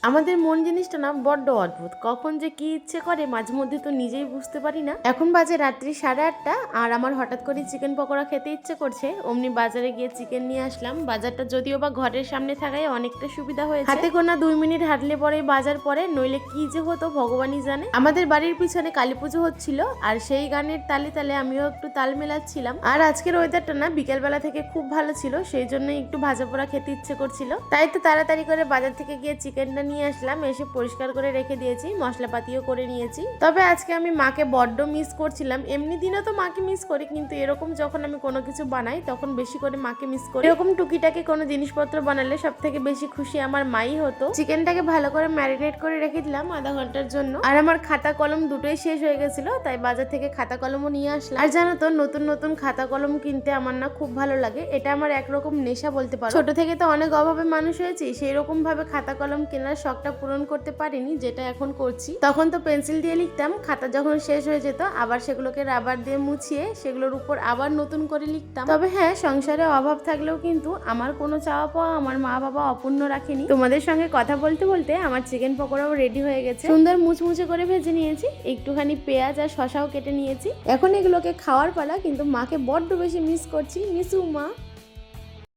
আমাদের মন জিনিসটা না বড্ড অদ্ভুত, কখন যে কি ইচ্ছে করে মাঝে মধ্যে তো নিজেই বুঝতে পারি না। এখন বাজে রাত্রি 8:30 আর আমার হঠাৎ করে চিকেন পকোড়া খেতে ইচ্ছে করছে। অমনি বাজারে গিয়ে চিকেন নিয়ে আসলাম। বাজারটা যদিও বা ঘরের সামনে থাকায় অনেকটা সুবিধা হয়েছে, হাতে গোনা 2 মিনিট হাঁটলে পরে বাজার পরে, নইলে কি যে হতো ভগবানই জানে। আমাদের বাড়ির পিছনে কালী পুজো হচ্ছিল আর সেই গানের তালে তালে আমিও একটু তাল মেলাচ্ছিলাম। আর আজকের ওয়েদারটা না বিকেলবেলা থেকে খুব ভালো ছিল, সেই জন্য একটু ভাজা পোড়া খেতে ইচ্ছে করছিল। তাই তো তাড়াতাড়ি করে বাজার থেকে গিয়ে চিকেনটা নিয়ে আসলাম, এসে পরিষ্কার করে রেখে দিয়েছি, মশলাপাতিও করে নিয়েছি। তবে আজকে আমি মাকে বড্ড মিস করছিলাম। এমনি দিনে তো মাকে মিস করি, কিন্তু এরকম যখন আমি কোনো কিছু বানাই তখন বেশি করে মাকে মিস করি। এরকম টুকিটাকি কোনো জিনিসপত্র বানালে সব থেকে বেশি খুশি আমার মাই হতো। চিকেনটাকে ভালো করে ম্যারিনেট করে রেখে দিলাম আধা ঘন্টার জন্য। আর আমার খাতা কলম দুটোই শেষ হয়ে গেছিল, তাই বাজার থেকে খাতা কলমও নিয়ে আসলাম। আর জানো তো, নতুন নতুন খাতা কলম কিনতে আমার না খুব ভালো লাগে। এটা আমার একরকম নেশা বলতে পারো। ছোট থেকে তো অনেক অভাবে মানুষ হয়েছি, সেই রকম ভাবে খাতা কলম কেনার শখটা পূরণ করতে পারিনি, যেটা এখন করছি। তখন তো পেন্সিল দিয়ে লিখতাম, খাতা যখন শেষ হয়ে যেত আবার সেগুলোকে রাবার দিয়ে মুছিয়ে সেগুলোর উপর আবার নতুন করে লিখতাম। তবে হ্যাঁ, সংসারে অভাব থাকলেও কিন্তু আমার কোনো চাওয়া পাওয়া আমার মা বাবা অপূর্ণ রাখেনি। তোমাদের সঙ্গে কথা বলতে বলতে আমার চিকেন পকোড়াও রেডি হয়ে গেছে, সুন্দর মুচমুচে করে ভেজে নিয়েছি, একটুখানি পেঁয়াজ আর শসাও কেটে নিয়েছি। এখন এগুলোকে খাওয়ার পালা, কিন্তু মাকে বড্ড বেশি মিস করছি। মিসু মা।